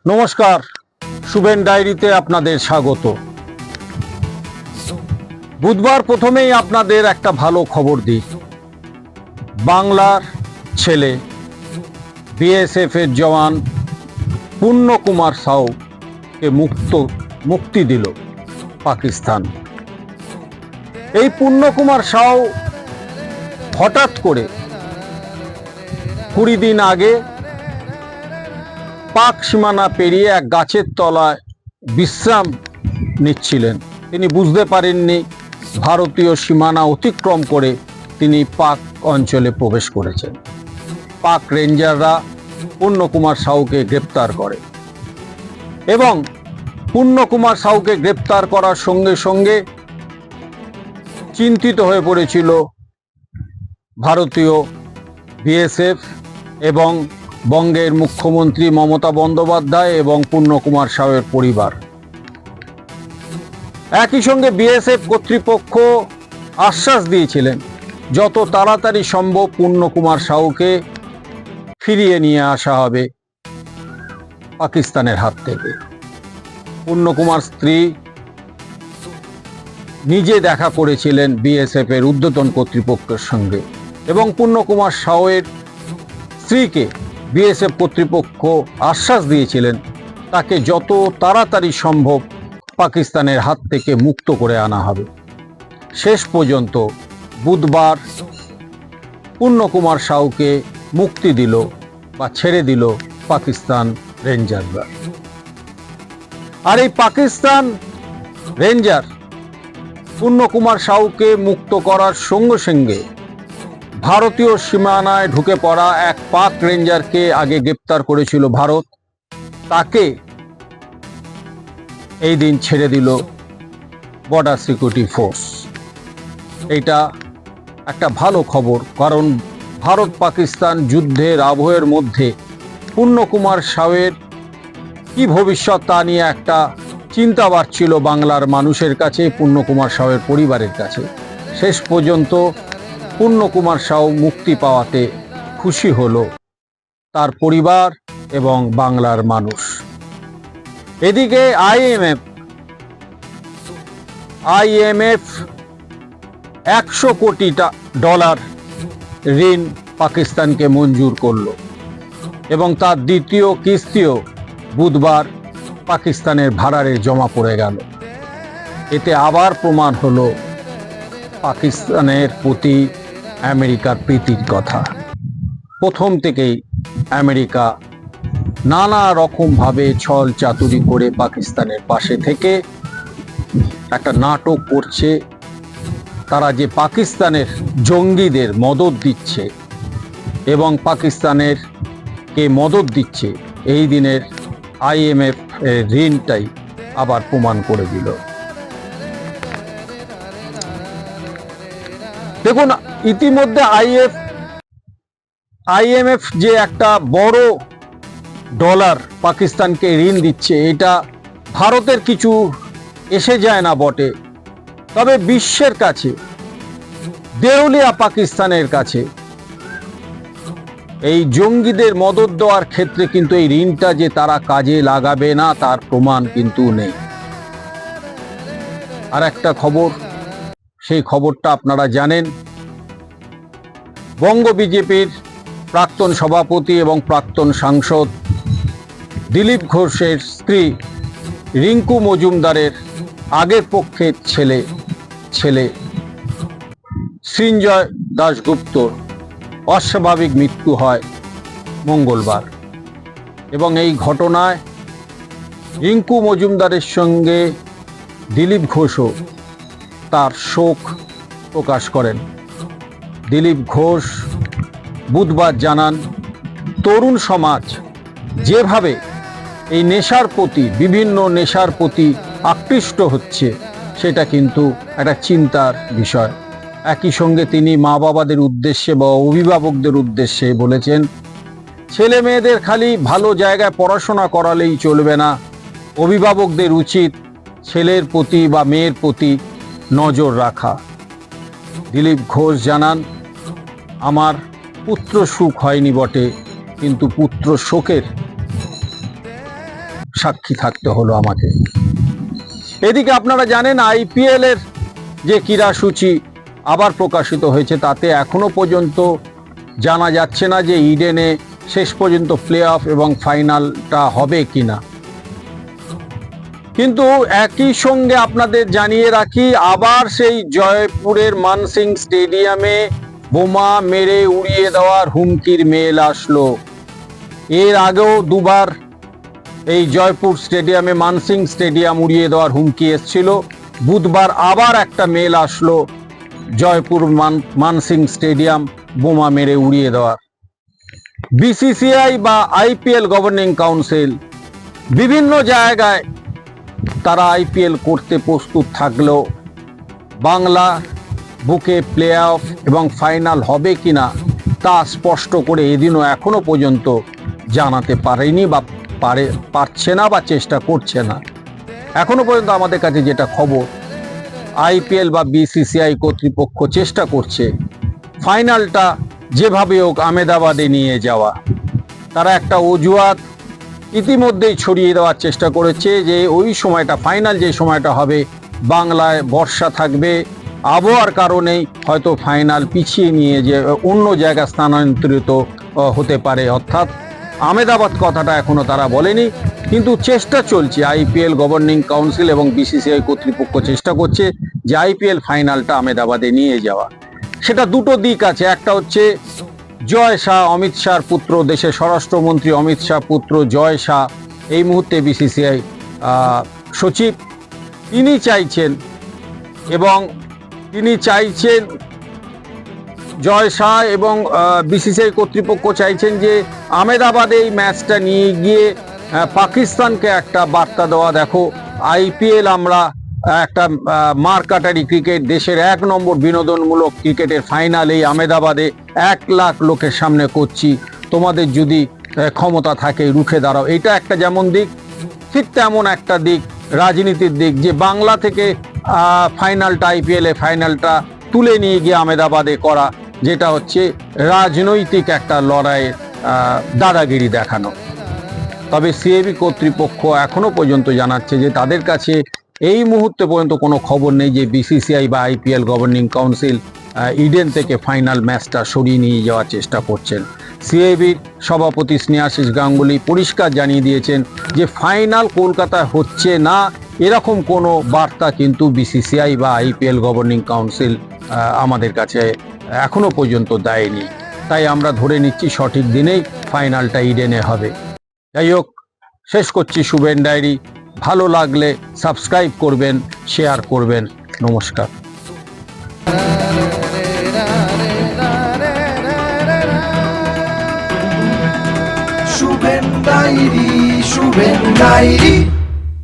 নমস্কার, শুভেন ডায়েরিতে আপনাদের স্বাগত। বুধবার প্রথমেই আপনাদের একটা ভালো খবর দিই। বাংলার ছেলে বিএসএফ এর জওয়ান পূর্ণকুমার সাউকে মুক্তি দিল পাকিস্তান। এই পূর্ণকুমার সাউ হঠাৎ করে 20 দিন আগে পাক সীমানা পেরিয়ে এক গাছের তলায় বিশ্রাম নিচ্ছিলেন। তিনি বুঝতে পারেননি ভারতীয় সীমানা অতিক্রম করে তিনি পাক অঞ্চলে প্রবেশ করেছেন। পাক রেঞ্জাররা পূর্ণকুমার সাউকে গ্রেপ্তার করে এবং পূর্ণকুমার সাউকে গ্রেপ্তার করার সঙ্গে সঙ্গে চিন্তিত হয়ে পড়েছিল ভারতীয় বিএসএফ এবং বঙ্গের মুখ্যমন্ত্রী মমতা বন্দ্যোপাধ্যায় এবং পূর্ণকুমার সাউয়ের পরিবার। একই সঙ্গে বিএসএফ কর্তৃপক্ষ আশ্বাস দিয়েছিলেন যত তাড়াতাড়ি সম্ভব পূর্ণকুমার সাউকে ফিরিয়ে নিয়ে আসা হবে পাকিস্তানের হাত থেকে। পূর্ণকুমার স্ত্রী নিজে দেখা করেছিলেন বিএসএফ এর ঊর্ধ্বতন কর্তৃপক্ষের সঙ্গে এবং পূর্ণকুমার সাউয়ের স্ত্রীকে বিএসএফ কর্তৃপক্ষ আশ্বাস দিয়েছিলেন তাকে যত তাড়াতাড়ি সম্ভব পাকিস্তানের হাত থেকে মুক্ত করে আনা হবে। শেষ পর্যন্ত বুধবার পূর্ণকুমার সাউকে মুক্তি দিল বা ছেড়ে দিল পাকিস্তান রেঞ্জাররা। আর এই পাকিস্তান রেঞ্জার পূর্ণকুমার সাউকে মুক্ত করার সঙ্গে সঙ্গে ভারতীয় সীমানায় ঢুকে পড়া এক পাক রেঞ্জারকে আগে গ্রেপ্তার করেছিল ভারত, তাকে এই দিন ছেড়ে দিল বর্ডার সিকিউরিটি ফোর্স। এইটা একটা ভালো খবর, কারণ ভারত পাকিস্তান যুদ্ধের আবহের মধ্যে পূর্ণকুমার সাউয়ের কি ভবিষ্যৎ তা নিয়ে একটা চিন্তা বাড়ছিল বাংলার মানুষের কাছে, পূর্ণকুমার সাউয়ের পরিবারের কাছে। শেষ পর্যন্ত পূর্ণকুমার সাউ মুক্তি পাওয়াতে খুশি হলো তার পরিবার এবং বাংলার মানুষ। এদিকে আইএমএফ $100 কোটি ঋণ পাকিস্তানকে মঞ্জুর করলো এবং তার দ্বিতীয় কিস্তিও বুধবার পাকিস্তানের ভাড়ারে জমা পড়ে গেল। এতে আবার প্রমাণ হলো পাকিস্তানের প্রতি আমেরিকার প্রীতির কথা। প্রথম থেকেই আমেরিকা নানা রকমভাবে ছল চাতুরি করে পাকিস্তানের পাশে থেকে একটা নাটক করছে। তারা যে পাকিস্তানের জঙ্গিদের মদদ দিচ্ছে এবং পাকিস্তানের কে মদদ দিচ্ছে, এই দিনের আইএমএফ ঋণটাই আবার প্রমাণ করে দিল। দেখুন, ইতিমধ্যে আইএমএফ যে একটা বড় ডলার পাকিস্তানকে ঋণ দিচ্ছে, এটা ভারতের কিছু এসে যায় না বটে, তবে বিশ্বের কাছে, দেউলিয়া পাকিস্তানের কাছে এই জঙ্গিদের মদদ দেওয়ার ক্ষেত্রে কিন্তু এই ঋণটা যে তারা কাজে লাগাবে না তার প্রমাণ কিন্তু নেই। আর একটা খবর, সেই খবরটা আপনারা জানেন, বঙ্গ বিজেপির প্রাক্তন সভাপতি এবং প্রাক্তন সাংসদ দিলীপ ঘোষের স্ত্রী রিঙ্কু মজুমদারের আগের পক্ষের ছেলে সৃঞ্জয় দাশগুপ্তর অস্বাভাবিক মৃত্যু হয় মঙ্গলবার এবং এই ঘটনায় রিঙ্কু মজুমদারের সঙ্গে দিলীপ ঘোষও তার শোক প্রকাশ করেন। দিলীপ ঘোষ বুধবার জানান, তরুণ সমাজ যেভাবে এই বিভিন্ন নেশার প্রতি আকৃষ্ট হচ্ছে সেটা কিন্তু একটা চিন্তার বিষয়। একই সঙ্গে তিনি মা বাবাদের উদ্দেশ্যে বা অভিভাবকদের উদ্দেশ্যে বলেছেন, ছেলে মেয়েদের খালি ভালো জায়গায় পড়াশোনা করালেই চলবে না, অভিভাবকদের উচিত ছেলের প্রতি বা মেয়ের প্রতি নজর রাখা। দিলীপ ঘোষ জানান, আমার পুত্র সুখ হয়নি বটে, কিন্তু পুত্র শোকের সাক্ষী থাকতে হলো আমাকে। এদিকে আপনারা জানেন আইপিএল এর যে ক্রীড়াসূচি আবার প্রকাশিত হয়েছে, তাতে এখনো পর্যন্ত জানা যাচ্ছে না যে ইডেনে শেষ পর্যন্ত প্লে অফ এবং ফাইনালটা হবে কিনা। কিন্তু একই সঙ্গে আপনাদের জানিয়ে রাখি, আবার সেই জয়পুরের মানসিং স্টেডিয়ামে বোমা মেরে উড়িয়ে দেওয়ার হুমকির মেল আসলো। এর আগেও দুবার এই জয়পুর স্টেডিয়ামে মানসিং স্টেডিয়াম উড়িয়ে দেওয়ার হুমকি এসেছিল। বুধবার আবার একটা মেল আসলো জয়পুর মানসিং স্টেডিয়াম বোমা মেরে উড়িয়ে দেওয়ার। বিসিসিআই বা আইপিএল গভর্নিং কাউন্সিল বিভিন্ন জায়গায় তারা আইপিএল করতে প্রস্তুত থাকলেও বাংলা বুকে প্লে অফ এবং ফাইনাল হবে কিনা তা স্পষ্ট করে এদিনও এখনো পর্যন্ত জানাতে পারেনি বা পারছে না বা চেষ্টা করছে না। এখনো পর্যন্ত আমাদের কাছে যেটা খবর, আইপিএল বা বিসিসিআই কর্তৃপক্ষ চেষ্টা করছে ফাইনালটা যেভাবে হোক আহমেদাবাদে নিয়ে যাওয়া। তারা একটা অজুহাত ইতিমধ্যেই ছড়িয়ে দেওয়ার চেষ্টা করেছে যে ওই সময়টা, ফাইনাল যে সময়টা হবে, বাংলায় বর্ষা থাকবে, আবহাওয়ার কারণেই হয়তো ফাইনাল পিছিয়ে নিয়ে যে অন্য জায়গায় স্থানান্তরিত হতে পারে। অর্থাৎ আহমেদাবাদ কথাটা এখনো তারা বলেনি, কিন্তু চেষ্টা চলছে। আইপিএল গভর্নিং কাউন্সিল এবং বিসিসিআই কর্তৃপক্ষ চেষ্টা করছে যে আইপিএল ফাইনালটা আহমেদাবাদে নিয়ে যাওয়া। সেটা দুটো দিক আছে। একটা হচ্ছে জয় শাহ, অমিত শাহর পুত্র, দেশের স্বরাষ্ট্রমন্ত্রী অমিত শাহ পুত্র জয় শাহ এই মুহূর্তে বিসিসিআই সচিব। তিনি চাইছেন জয় শাহ এবং বিসিসিআই কর্তৃপক্ষ চাইছেন যে আহমেদাবাদে এই ম্যাচটা নিয়ে গিয়ে পাকিস্তানকে একটা বার্তা দেওয়া, দেখো আইপিএল আমরা একটা মারকাটারি ক্রিকেট, দেশের 1 নম্বর বিনোদনমূলক ক্রিকেটের ফাইনাল এই আহমেদাবাদে 1 লাখ লোকের সামনে করছি, তোমাদের যদি ক্ষমতা থাকে রুখে দাঁড়াও। এটা একটা যেমন দিক, ঠিক তেমন একটা দিক রাজনীতির দিক, যে বাংলা থেকে ফাইনালটা, আইপিএলে ফাইনালটা তুলে নিয়ে গিয়ে আহমেদাবাদে করা, যেটা হচ্ছে রাজনৈতিক একটা লড়াইয়ের দাদাগিরি দেখানো। তবে সিএবি কর্তৃপক্ষ এখনো পর্যন্ত জানাচ্ছে যে তাদের কাছে এই মুহূর্তে পর্যন্ত কোনো খবর নেই যে বিসিসিআই বা আইপিএল গভর্নিং কাউন্সিল ইডেন থেকে ফাইনাল ম্যাচটা সরিয়ে নিয়ে যাওয়ার চেষ্টা করছেন। সিএবির সভাপতি স্নেহাশিস গাঙ্গুলি পরিষ্কার জানিয়ে দিয়েছেন যে ফাইনাল কলকাতায় হচ্ছে না, এরকম কোনো বার্তা কিন্তু বিসিসিআই বা আইপিএল গভর্নিং কাউন্সিল আমাদের কাছে এখনো পর্যন্ত দেয়নি। তাই আমরা ধরে নিচ্ছি সঠিক দিনেই ফাইনালটা ইডেনে হবে। যাই হোক, শেষ করছি শুভেন ডায়েরি। ভালো লাগলে সাবস্ক্রাইব করবেন, শেয়ার করবেন। নমস্কার। Shubhen diary, Shubhen diary.